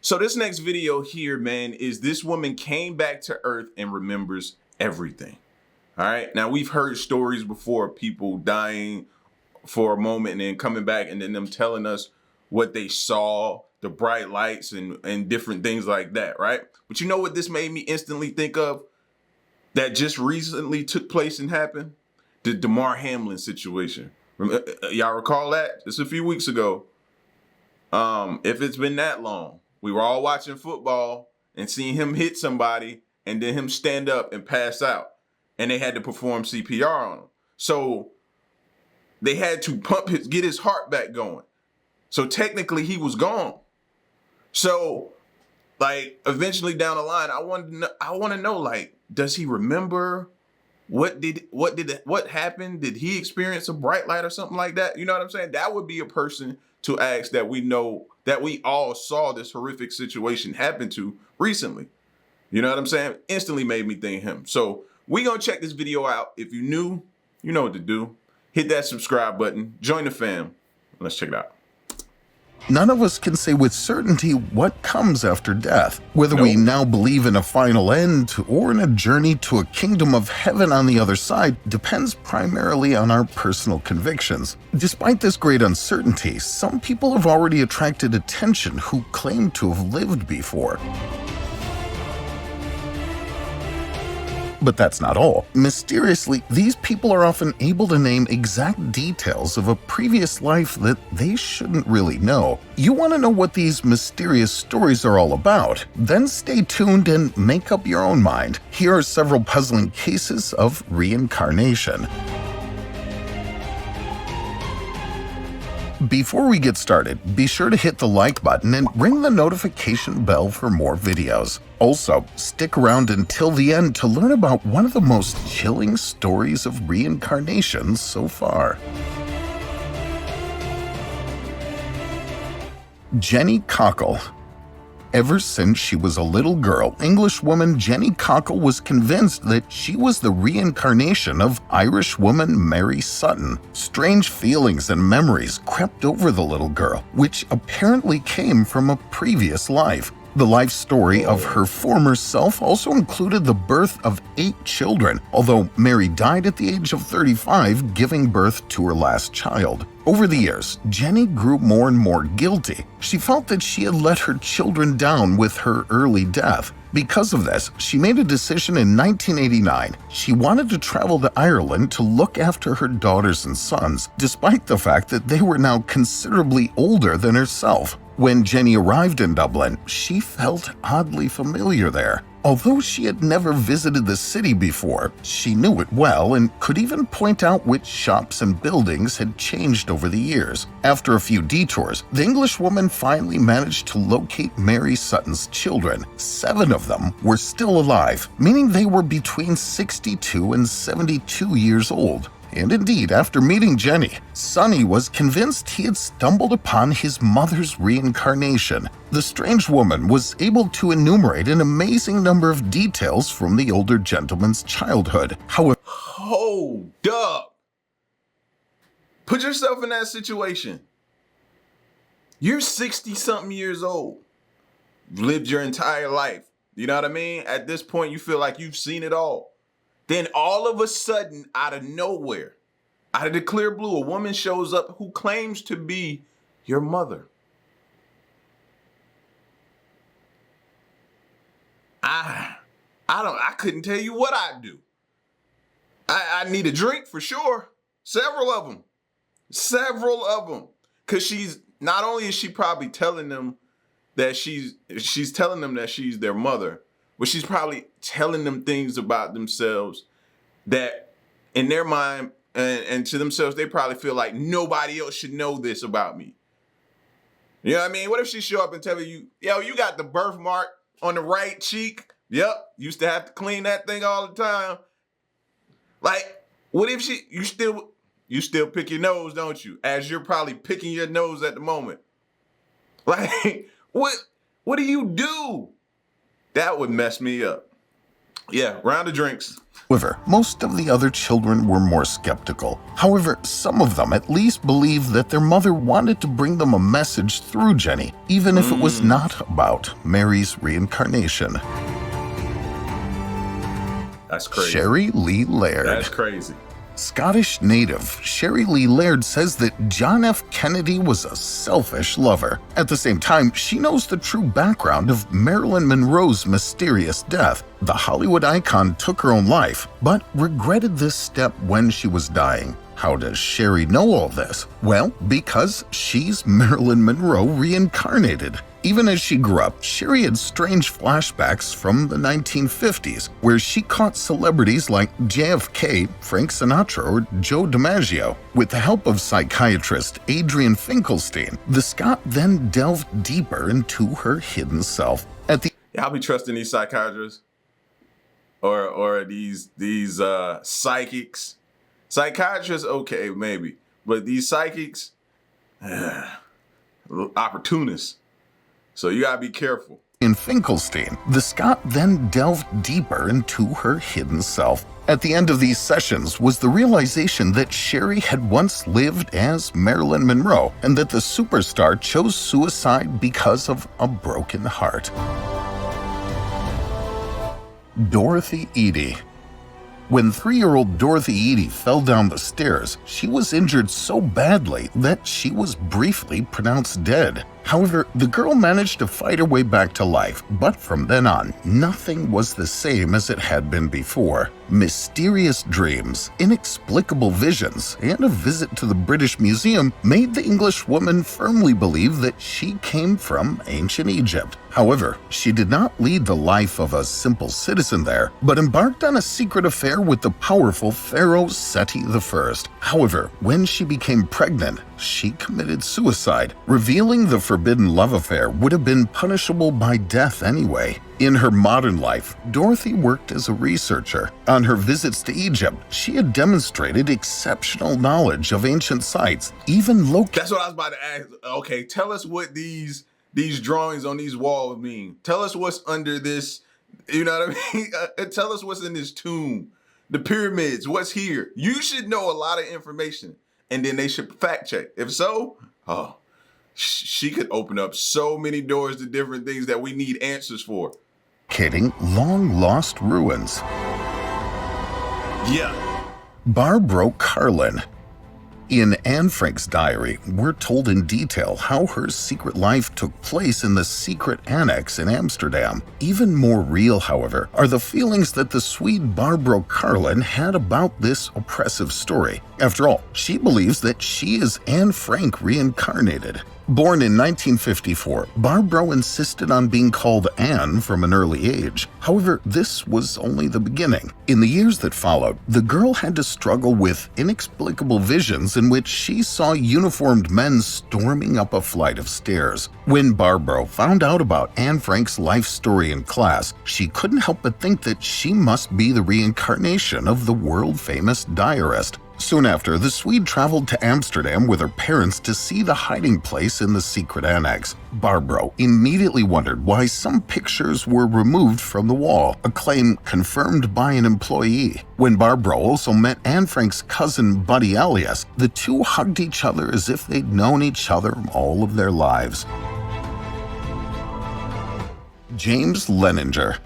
So this next video here, man, is this woman came back to Earth and remembers everything. All right. Now, we've heard stories before of people dying for a moment and then coming back and then them telling us what they saw, the bright lights and different things like that, right? But you know what this made me instantly think of that just recently took place and happened? The Damar Hamlin situation. Y'all recall that? Just a few weeks ago. If it's been that long, we were all watching football and seeing him hit somebody and then him stand up and pass out. And they had to perform CPR on him. So they had to get his heart back going. So technically he was gone. So like eventually down the line, I want to know, like, does he remember what happened? Did he experience a bright light or something like that? You know what I'm saying? That would be a person to ask that we know that we all saw this horrific situation happen to recently. You know what I'm saying? Instantly made me think him. So we gonna check this video out. If you're new, you know what to do. Hit that subscribe button, join the fam. Let's check it out. None of us can say with certainty what comes after death. Whether we now believe in a final end or in a journey to a kingdom of heaven on the other side depends primarily on our personal convictions. Despite this great uncertainty, some people have already attracted attention who claim to have lived before. But that's not all. Mysteriously, these people are often able to name exact details of a previous life that they shouldn't really know. You want to know what these mysterious stories are all about? Then stay tuned and make up your own mind. Here are several puzzling cases of reincarnation. Before we get started, be sure to hit the like button and ring the notification bell for more videos. Also, stick around until the end to learn about one of the most chilling stories of reincarnation so far. Jenny Cockle. Ever since she was a little girl, Englishwoman Jenny Cockle was convinced that she was the reincarnation of Irish woman Mary Sutton. Strange feelings and memories crept over the little girl, which apparently came from a previous life. The life story of her former self also included the birth of 8 children, although Mary died at the age of 35, giving birth to her last child. Over the years, Jenny grew more and more guilty. She felt that she had let her children down with her early death. Because of this, she made a decision in 1989. She wanted to travel to Ireland to look after her daughters and sons, despite the fact that they were now considerably older than herself. When Jenny arrived in Dublin, she felt oddly familiar there. Although she had never visited the city before, she knew it well and could even point out which shops and buildings had changed over the years. After a few detours, the Englishwoman finally managed to locate Mary Sutton's children. 7 of them were still alive, meaning they were between 62 and 72 years old. And indeed, after meeting Jenny, Sonny was convinced he had stumbled upon his mother's reincarnation. The strange woman was able to enumerate an amazing number of details from the older gentleman's childhood. However, Hold up. Put yourself in that situation. You're 60-something years old. You've lived your entire life. You know what I mean? At this point, you feel like you've seen it all. Then all of a sudden, out of nowhere, out of the clear blue, a woman shows up who claims to be your mother. I couldn't tell you what I'd do. I need a drink for sure. Several of them. Because she's, not only is she probably telling them that she's telling them that she's their mother, but she's probably telling them things about themselves that in their mind and to themselves, they probably feel like nobody else should know this about me. You know what I mean? What if she show up and tell you, yo, you got the birthmark on the right cheek? Yep, used to have to clean that thing all the time. Like, what if you still pick your nose, don't you? As you're probably picking your nose at the moment. Like, what do you do? That would mess me up. Yeah, round of drinks. However, most of the other children were more skeptical. However, some of them at least believed that their mother wanted to bring them a message through Jenny, even if it was not about Mary's reincarnation. That's crazy. Sherry Lee Laird. That's crazy. Scottish native Sherry Lee Laird says that John F. Kennedy was a selfish lover. At the same time, she knows the true background of Marilyn Monroe's mysterious death. The Hollywood icon took her own life, but regretted this step when she was dying. How does Sherry know all this? Well, because she's Marilyn Monroe reincarnated. Even as she grew up, Sherry had strange flashbacks from the 1950s, where she caught celebrities like JFK, Frank Sinatra, or Joe DiMaggio. With the help of psychiatrist Adrian Finkelstein, the Scot then delved deeper into her hidden self. I'll be trusting these psychiatrists or these psychics. Psychiatrists, okay, maybe, but these psychics, opportunists. So you gotta be careful. In Finkelstein, the Scot then delved deeper into her hidden self. At the end of these sessions was the realization that Sherry had once lived as Marilyn Monroe and that the superstar chose suicide because of a broken heart. Dorothy Eady. When 3-year-old Dorothy Eady fell down the stairs, she was injured so badly that she was briefly pronounced dead. However, the girl managed to fight her way back to life, but from then on, nothing was the same as it had been before. Mysterious dreams, inexplicable visions, and a visit to the British Museum made the English woman firmly believe that she came from ancient Egypt. However, she did not lead the life of a simple citizen there, but embarked on a secret affair with the powerful Pharaoh Seti I. However, when she became pregnant, she committed suicide, revealing the forbidden love affair would have been punishable by death anyway. In her modern life, Dorothy worked as a researcher. On her visits to Egypt, she had demonstrated exceptional knowledge of ancient sites, even That's what I was about to ask. Okay, tell us what these drawings on these walls mean. Tell us what's under this, you know what I mean? Tell us what's in this tomb. The pyramids, what's here? You should know a lot of information, and then they should fact check. If so, she could open up so many doors to different things that we need answers for. Long-lost ruins. Yeah. Barbro Carlin. In Anne Frank's diary, we're told in detail how her secret life took place in the secret annex in Amsterdam. Even more real, however, are the feelings that the Swede Barbro Carlin had about this oppressive story. After all, she believes that she is Anne Frank reincarnated. Born in 1954, Barbro insisted on being called Anne from an early age. However, this was only the beginning. In the years that followed, the girl had to struggle with inexplicable visions in which she saw uniformed men storming up a flight of stairs. When Barbro found out about Anne Frank's life story in class, she couldn't help but think that she must be the reincarnation of the world-famous diarist. Soon after, the Swede traveled to Amsterdam with her parents to see the hiding place in the secret annex. Barbro immediately wondered why some pictures were removed from the wall, a claim confirmed by an employee. When Barbro also met Anne Frank's cousin Buddy Alias, the two hugged each other as if they'd known each other all of their lives. James Leninger.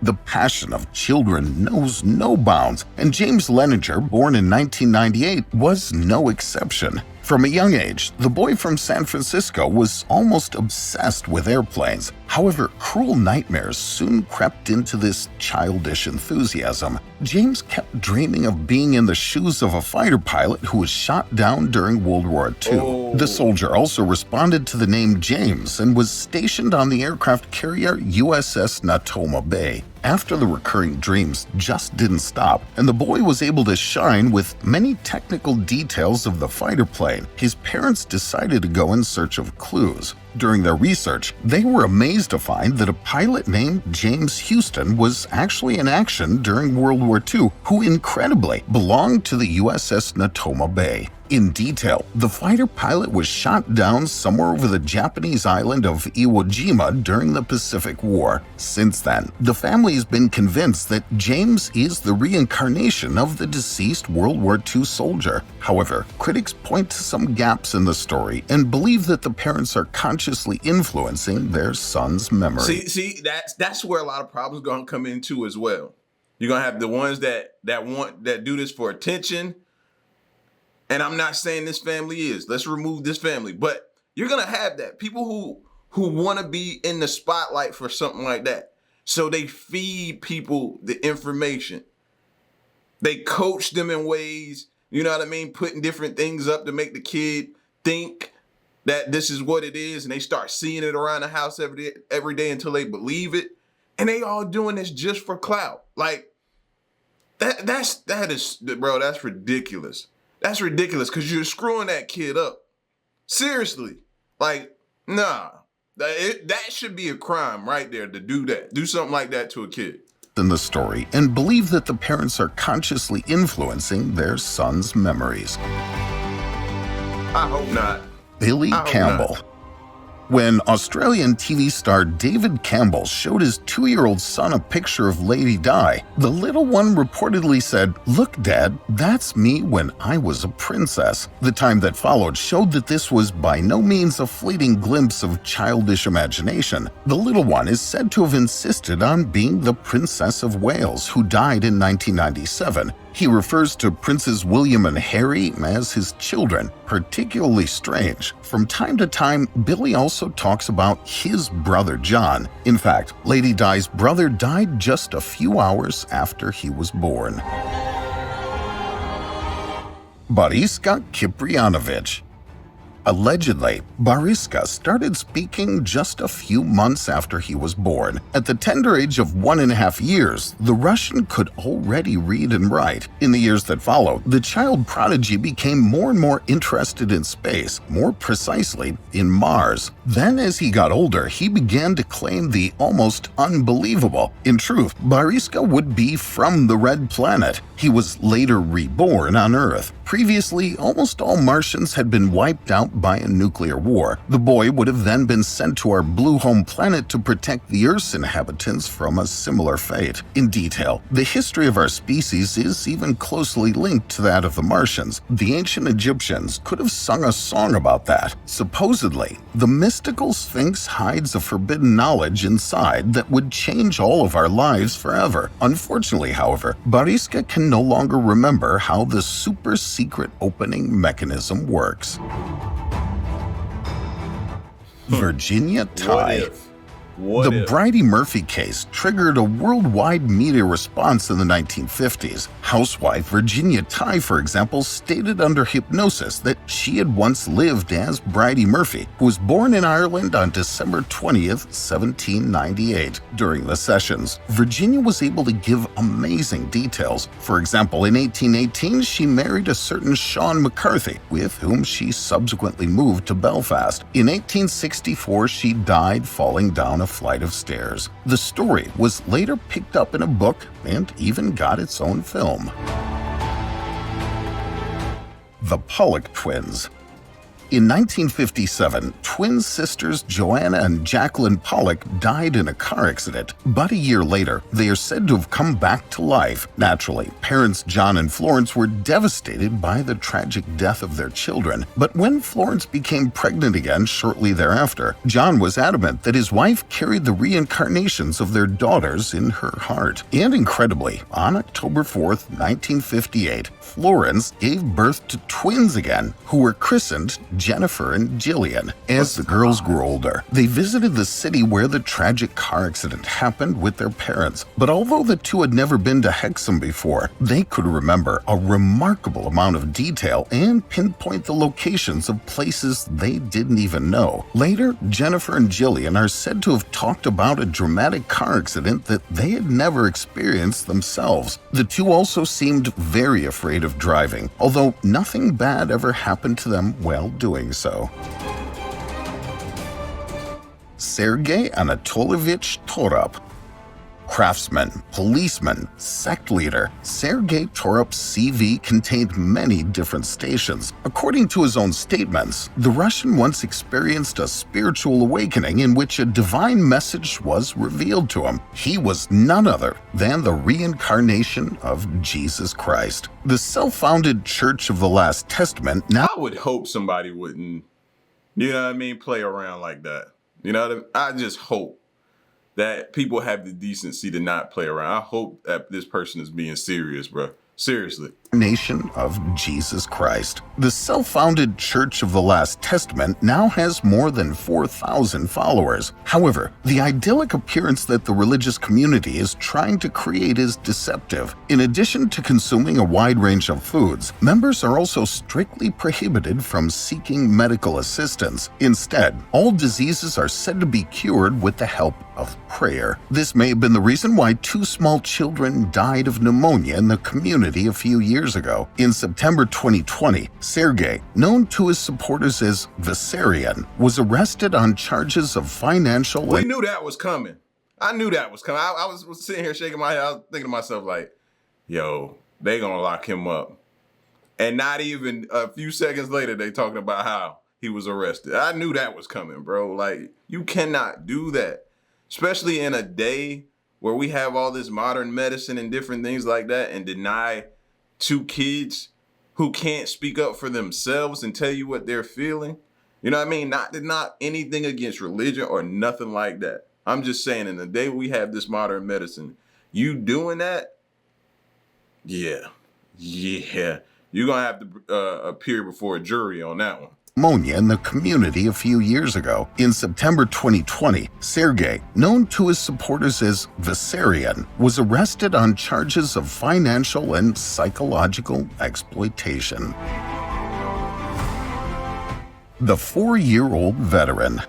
The passion of children knows no bounds, and James Leninger, born in 1998, was no exception. From a young age, the boy from San Francisco was almost obsessed with airplanes. However, cruel nightmares soon crept into this childish enthusiasm. James kept dreaming of being in the shoes of a fighter pilot who was shot down during World War II. The soldier also responded to the name James and was stationed on the aircraft carrier USS Natoma Bay. After the recurring dreams just didn't stop, and the boy was able to shine with many technical details of the fighter plane, his parents decided to go in search of clues. During their research, they were amazed to find that a pilot named James Houston was actually in action during World War II, who incredibly belonged to the USS Natoma Bay. In detail, the fighter pilot was shot down somewhere over the Japanese island of Iwo Jima during the Pacific War. Since then, the family has been convinced that James is the reincarnation of the deceased World War II soldier. However, critics point to some gaps in the story and believe that the parents are consciously influencing their son's memory. See, that's where a lot of problems gonna come into as well. You're gonna have the ones that do this for attention. And I'm not saying this family is. Let's remove this family. But you're going to have that. People who want to be in the spotlight for something like that. So they feed people the information. They coach them in ways, you know what I mean? Putting different things up to make the kid think that this is what it is. And they start seeing it around the house every day until they believe it. And they all doing this just for clout. Like, that is, bro, that's ridiculous. That's ridiculous because you're screwing that kid up. Seriously. Like, nah. That should be a crime right there to do that. Do something like that to a kid. In the story and believe that the parents are consciously influencing their son's memories. I hope not. Billy Campbell. When Australian TV star David Campbell showed his 2-year-old son a picture of Lady Di, the little one reportedly said, "Look, Dad, that's me when I was a princess." The time that followed showed that this was by no means a fleeting glimpse of childish imagination. The little one is said to have insisted on being the Princess of Wales, who died in 1997. He refers to Princes William and Harry as his children, particularly strange. From time to time, Billy also talks about his brother John. In fact, Lady Di's brother died just a few hours after he was born. Boriska Kiprianovich. Allegedly, Boriska started speaking just a few months after he was born. At the tender age of 1.5 years, the Russian could already read and write. In the years that followed, the child prodigy became more and more interested in space, more precisely in Mars. Then, as he got older, he began to claim the almost unbelievable. In truth, Boriska would be from the Red Planet. He was later reborn on Earth. Previously, almost all Martians had been wiped out by a nuclear war. The boy would have then been sent to our blue home planet to protect the Earth's inhabitants from a similar fate. In detail, the history of our species is even closely linked to that of the Martians. The ancient Egyptians could have sung a song about that. Supposedly, the mystical Sphinx hides a forbidden knowledge inside that would change all of our lives forever. Unfortunately, however, Boriska can no longer remember how the super secret opening mechanism works. Virginia Tighe. The Bridie Murphy case triggered a worldwide media response in the 1950s. Housewife Virginia Tighe, for example, stated under hypnosis that she had once lived as Bridie Murphy, who was born in Ireland on December 20th, 1798. During the sessions, Virginia was able to give amazing details. For example, in 1818, she married a certain Sean McCarthy, with whom she subsequently moved to Belfast. In 1864, she died falling down a flight of stairs. The story was later picked up in a book and even got its own film. The Pollock Twins. In 1957, twin sisters Joanna and Jacqueline Pollock died in a car accident. But a year later, they are said to have come back to life. Naturally, parents John and Florence were devastated by the tragic death of their children. But when Florence became pregnant again shortly thereafter, John was adamant that his wife carried the reincarnations of their daughters in her heart. And incredibly, on October 4th, 1958, Florence gave birth to twins again, who were christened Jennifer and Jillian. As the girls grew older, they visited the city where the tragic car accident happened with their parents. But although the two had never been to Hexham before, they could remember a remarkable amount of detail and pinpoint the locations of places they didn't even know. Later, Jennifer and Jillian are said to have talked about a dramatic car accident that they had never experienced themselves. The two also seemed very afraid of driving, although nothing bad ever happened to them while doing so. Sergei Anatolyevich Torop. Craftsman, policeman, sect leader, Sergei Torop's CV contained many different stations. According to his own statements, the Russian once experienced a spiritual awakening in which a divine message was revealed to him. He was none other than the reincarnation of Jesus Christ. The self-founded Church of the Last Testament now... I would hope somebody wouldn't, play around like that. I just hope that people have the decency to not play around. I hope that this person is being serious, bro. Seriously. Nation of Jesus Christ. The self-founded Church of the Last Testament now has more than 4,000 followers. However, the idyllic appearance that the religious community is trying to create is deceptive. In addition to consuming a wide range of foods, members are also strictly prohibited from seeking medical assistance. Instead, all diseases are said to be cured with the help of prayer. This may have been the reason why 2 small children died of pneumonia in the community a few years ago. In September 2020, Sergei, known to his supporters as Vissarion, was arrested on charges of financial... We knew that was coming. I knew that was coming. I was sitting here shaking my head. I was thinking to myself like, yo, they gonna lock him up. And not even a few seconds later, they talking about how he was arrested. I knew that was coming, bro. Like, you cannot do that. Especially in a day where we have all this modern medicine and different things like that, and deny 2 kids who can't speak up for themselves and tell you what they're feeling. You know what I mean? Not anything against religion or nothing like that. I'm just saying, in the day we have this modern medicine, you doing that, yeah. You're gonna have to appear before a jury on that one. Pneumonia in the community a few years ago. In September 2020, Sergei, known to his supporters as Vissarion, was arrested on charges of financial and psychological exploitation. The 4-year-old veteran.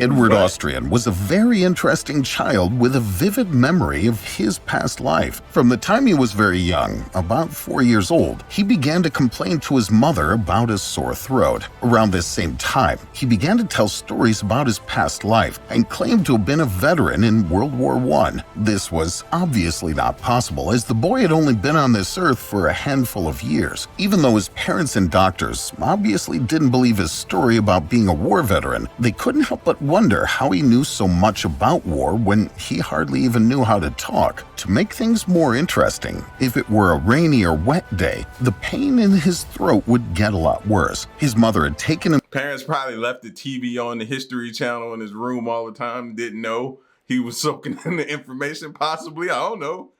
Edward Austrian was a very interesting child with a vivid memory of his past life. From the time he was very young, about 4 years old, he began to complain to his mother about a sore throat. Around this same time, he began to tell stories about his past life and claimed to have been a veteran in World War I. This was obviously not possible, as the boy had only been on this earth for a handful of years. Even though his parents and doctors obviously didn't believe his story about being a war veteran, they couldn't help but wonder how he knew so much about war when he hardly even knew how to talk. To make things more interesting, if it were a rainy or wet day, the pain in his throat would get a lot worse. His mother had taken him... Parents probably left the TV on the History Channel in his room all the time, didn't know he was soaking in the information, possibly, I don't know.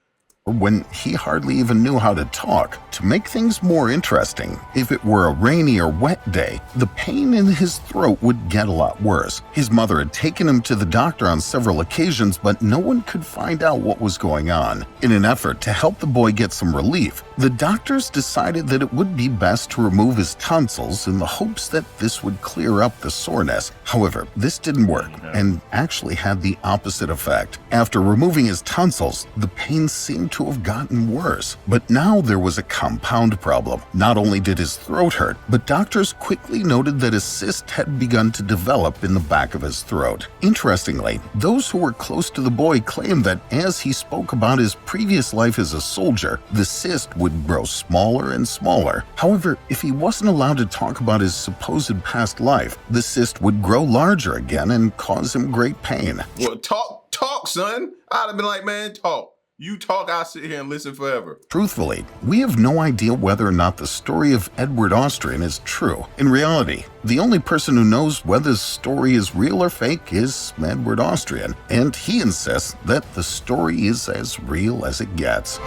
When he hardly even knew how to talk. To make things more interesting, if it were a rainy or wet day, the pain in his throat would get a lot worse. His mother had taken him to the doctor on several occasions, but no one could find out what was going on. In an effort to help the boy get some relief, the doctors decided that it would be best to remove his tonsils in the hopes that this would clear up the soreness. However, this didn't work and actually had the opposite effect. After removing his tonsils, the pain seemed to have gotten worse. But now there was a compound problem. Not only did his throat hurt, but doctors quickly noted that a cyst had begun to develop in the back of his throat. Interestingly, those who were close to the boy claimed that as he spoke about his previous life as a soldier, the cyst would grow smaller and smaller. However, if he wasn't allowed to talk about his supposed past life, the cyst would grow larger again and cause him great pain. Well, talk, son. I'd have been like, man, talk. You talk, I'll sit here and listen forever. Truthfully, we have no idea whether or not the story of Edward Austrian is true. In reality, the only person who knows whether the story is real or fake is Edward Austrian, and he insists that the story is as real as it gets.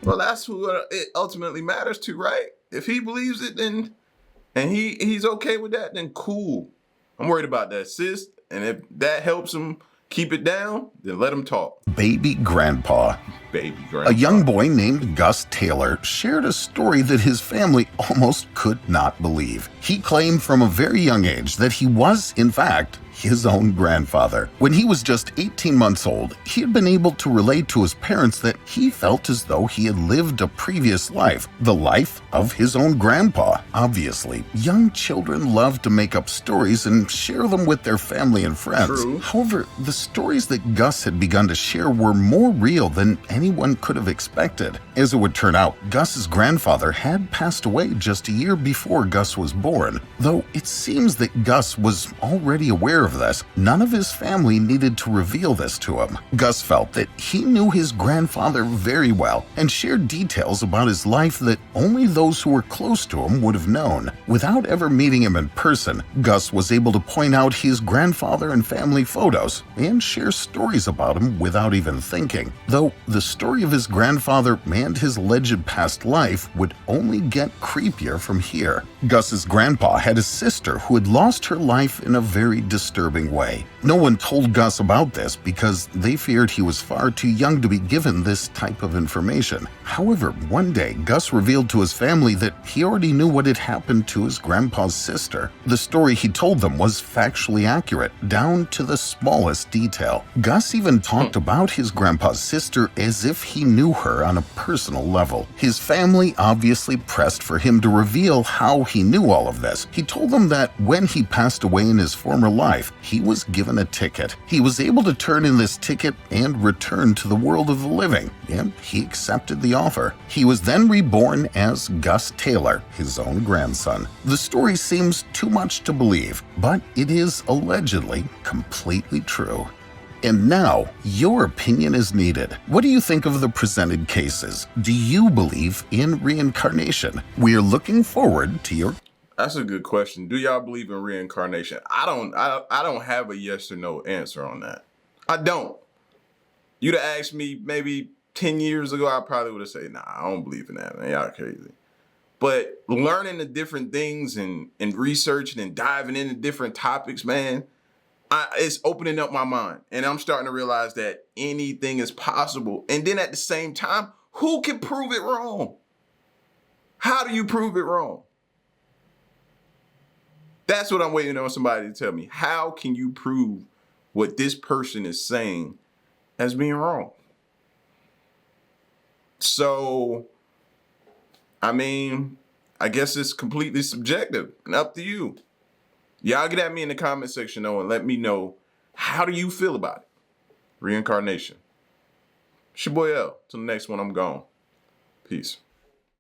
Well, that's who it ultimately matters to, right? If he believes it, then and he's okay with that, then cool. I'm worried about that cyst, and if that helps him keep it down, then let him talk. Baby Grandpa. Baby Grandpa. A young boy named Gus Taylor shared a story that his family almost could not believe. He claimed from a very young age that he was, in fact, his own grandfather. When he was just 18 months old, he had been able to relate to his parents that he felt as though he had lived a previous life, the life of his own grandpa. Obviously, young children love to make up stories and share them with their family and friends. True. However, the stories that Gus had begun to share were more real than anyone could have expected. As it would turn out, Gus's grandfather had passed away just a year before Gus was born. Though it seems that Gus was already aware of this, none of his family needed to reveal this to him. Gus felt that he knew his grandfather very well and shared details about his life that only those who were close to him would have known. Without ever meeting him in person, Gus was able to point out his grandfather and family photos and share stories about him without even thinking. Though the story of his grandfather and his alleged past life would only get creepier from here. Gus's grandpa had a sister who had lost her life in a very disturbing way. No one told Gus about this because they feared he was far too young to be given this type of information. However, one day, Gus revealed to his family that he already knew what had happened to his grandpa's sister. The story he told them was factually accurate, down to the smallest detail. Gus even talked about his grandpa's sister as if he knew her on a personal level. His family obviously pressed for him to reveal how he knew all of this. He told them that when he passed away in his former life, he was given a ticket. He was able to turn in this ticket and return to the world of the living, and he accepted the offer. He was then reborn as Gus Taylor, his own grandson. The story seems too much to believe, but it is allegedly completely true. And now, your opinion is needed. What do you think of the presented cases? Do you believe in reincarnation? We are looking forward to your... That's a good question. Do y'all believe in reincarnation? I don't have a yes or no answer on that. I don't. You'd have asked me maybe 10 years ago, I probably would have said, nah, I don't believe in that, man. Y'all crazy. But learning the different things and researching and diving into different topics, man, it's opening up my mind. And I'm starting to realize that anything is possible. And then at the same time, who can prove it wrong? How do you prove it wrong? That's what I'm waiting on somebody to tell me. How can you prove what this person is saying as being wrong? So, I mean, I guess it's completely subjective and up to you. Y'all get at me in the comment section though and let me know, how do you feel about it? Reincarnation. It's your boy L. Till the next one, I'm gone. Peace.